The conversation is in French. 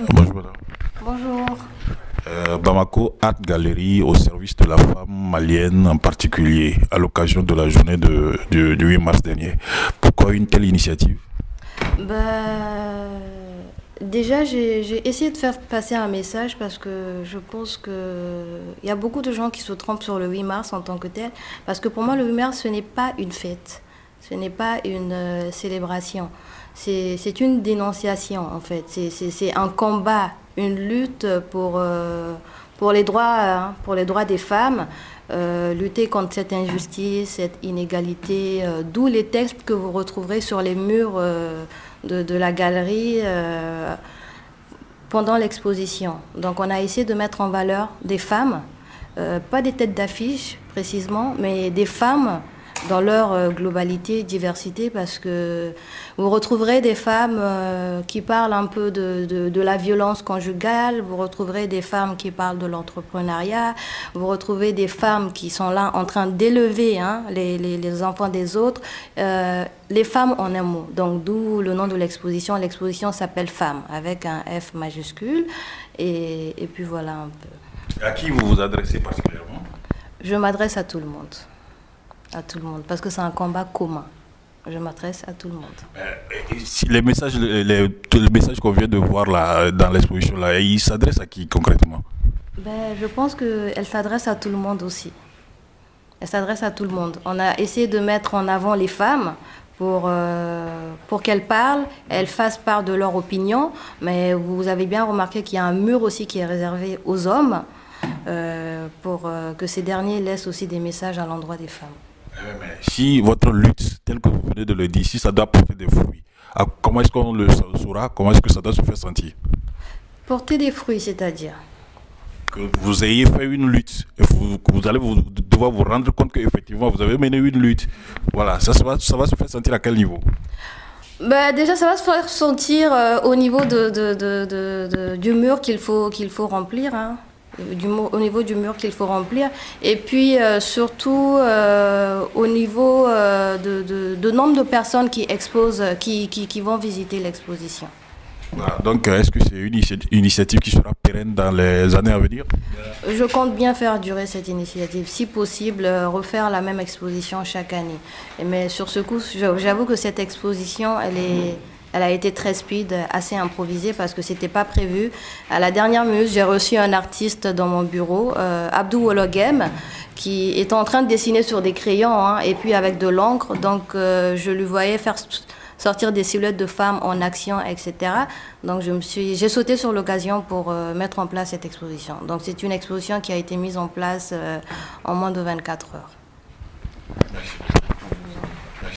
Bonjour madame. Bonjour. Bamako Art Gallery au service de la femme malienne en particulier à l'occasion de la journée du 8 mars dernier. Pourquoi une telle initiative? Déjà, j'ai essayé de faire passer un message parce que je pense qu'il y a beaucoup de gens qui se trompent sur le 8 mars en tant que tel. Parce que pour moi, le 8 mars, ce n'est pas une fête, ce n'est pas une célébration. C'est une dénonciation en fait. C'est un combat, une lutte pour les droits, pour les droits des femmes. Lutter contre cette injustice, cette inégalité, d'où les textes que vous retrouverez sur les murs de la galerie pendant l'exposition. Donc on a essayé de mettre en valeur des femmes, pas des têtes d'affiche précisément, mais des femmes dans leur globalité, diversité, parce que vous retrouverez des femmes qui parlent un peu de la violence conjugale, vous retrouverez des femmes qui parlent de l'entrepreneuriat, vous retrouvez des femmes qui sont là en train d'élever les enfants des autres, les femmes en un mot. Donc d'où le nom de l'exposition. L'exposition s'appelle Femmes, avec un F majuscule, et puis voilà un peu. À qui vous vous adressez particulièrement? Je m'adresse à tout le monde. À tout le monde, parce que c'est un combat commun. Je m'adresse à tout le monde. Si les messages, les messages qu'on vient de voir là, dans l'exposition, là, ils s'adressent à qui concrètement? Je pense qu'elle s'adresse à tout le monde aussi. Elle s'adresse à tout le monde. On a essayé de mettre en avant les femmes pour qu'elles parlent, elles fassent part de leur opinion, mais vous avez bien remarqué qu'il y a un mur aussi qui est réservé aux hommes pour que ces derniers laissent aussi des messages à l'endroit des femmes. Mais si votre lutte, telle que vous venez de le dire, si ça doit porter des fruits, comment est-ce qu'on le saura? Comment est-ce que ça doit se faire sentir? Porter des fruits, c'est-à-dire? Que vous ayez fait une lutte, et vous allez devoir vous rendre compte qu'effectivement vous avez mené une lutte. Voilà, ça va se faire sentir à quel niveau? Déjà, ça va se faire sentir au niveau du mur qu'il faut remplir. Au niveau du mur qu'il faut remplir, et puis surtout au niveau de nombre de personnes qui exposent, qui vont visiter l'exposition. Voilà, donc est-ce que c'est une initiative qui sera pérenne dans les années à venir? Je compte bien faire durer cette initiative, si possible refaire la même exposition chaque année. Mais sur ce coup, j'avoue que cette exposition, elle a été très speed, assez improvisée parce que c'était pas prévu. À la dernière minute, j'ai reçu un artiste dans mon bureau, Abdou Wologem, qui est en train de dessiner sur des crayons et puis avec de l'encre. Donc je lui voyais faire sortir des silhouettes de femmes en action, etc. Donc j'ai sauté sur l'occasion pour mettre en place cette exposition. Donc c'est une exposition qui a été mise en place en moins de 24 heures. Merci.